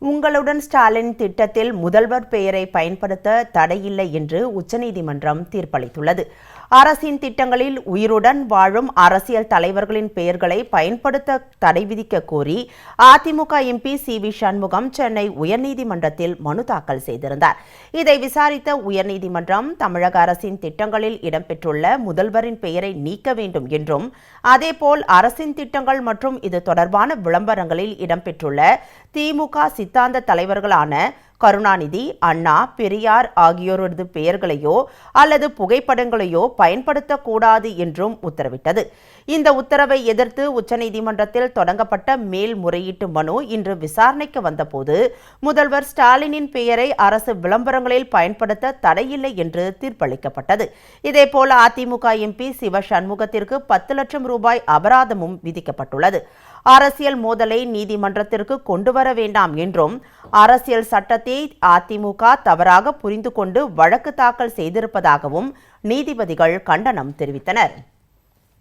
உங்களுடன் ஸ்டாலின் திட்டத்தில் முதல்வர் பெயரை பயன்படுத்த தடையில்லை என்று உச்சநீதிமன்றம் தீர்ப்பளித்துள்ளது. அரசின் திட்டங்களில் உயிருடன் வாழும் அரசியல் தலைவர்களின் பெயர்களை பயன்படுத்த தடை விதிக்க கோரி அதிமுக எம்பி சி.வி. சண்முகம் சென்னை உயர்நீதிமன்றத்தில் மனு தாக்கல் செய்திருந்தார். இதை விசாரித்த உயர்நீதிமன்றம் தமிழக அரசின் திட்டங்களில் இடம்பெற்றுள்ள முதல்வரின் பெயரை நீக்க வேண்டும் என்றும், அதேபோல் அரசின் திட்டங்கள் மற்றும் இது தொடர்பான விளம்பரங்களில் இடம்பெற்றுள்ள திமுக சித்தாந்த தலைவர்களான கருணாநிதி, அண்ணா, பெரியார் ஆகியோரது பெயர்களையோ அல்லது புகைப்படங்களையோ பயன்படுத்தக்கூடாது என்றும் உத்தரவிட்டது. இந்த உத்தரவை எதிர்த்து உச்சநீதிமன்றத்தில் தொடங்கப்பட்ட மேல்முறையீட்டு மனு இன்று விசாரணைக்கு வந்தபோது முதல்வர் ஸ்டாலினின் பெயரை அரசு விளம்பரங்களில் பயன்படுத்த தடையில்லை என்று தீர்ப்பளிக்கப்பட்டது. இதேபோல் அதிமுக எம்பி சிவ சண்முகத்திற்கு 10 லட்சம் ரூபாய் அபராதமும் விதிக்கப்பட்டுள்ளது. அரசியல் மோதலை நீதிமன்றத்திற்கு கொண்டு வர வேண்டாம் என்றும், அரசியல் சட்டத்தை அதிமுக தவறாக புரிந்து கொண்டு வழக்கு தாக்கல் செய்திருப்பதாகவும் நீதிபதிகள் கண்டனம் தெரிவித்தனர்.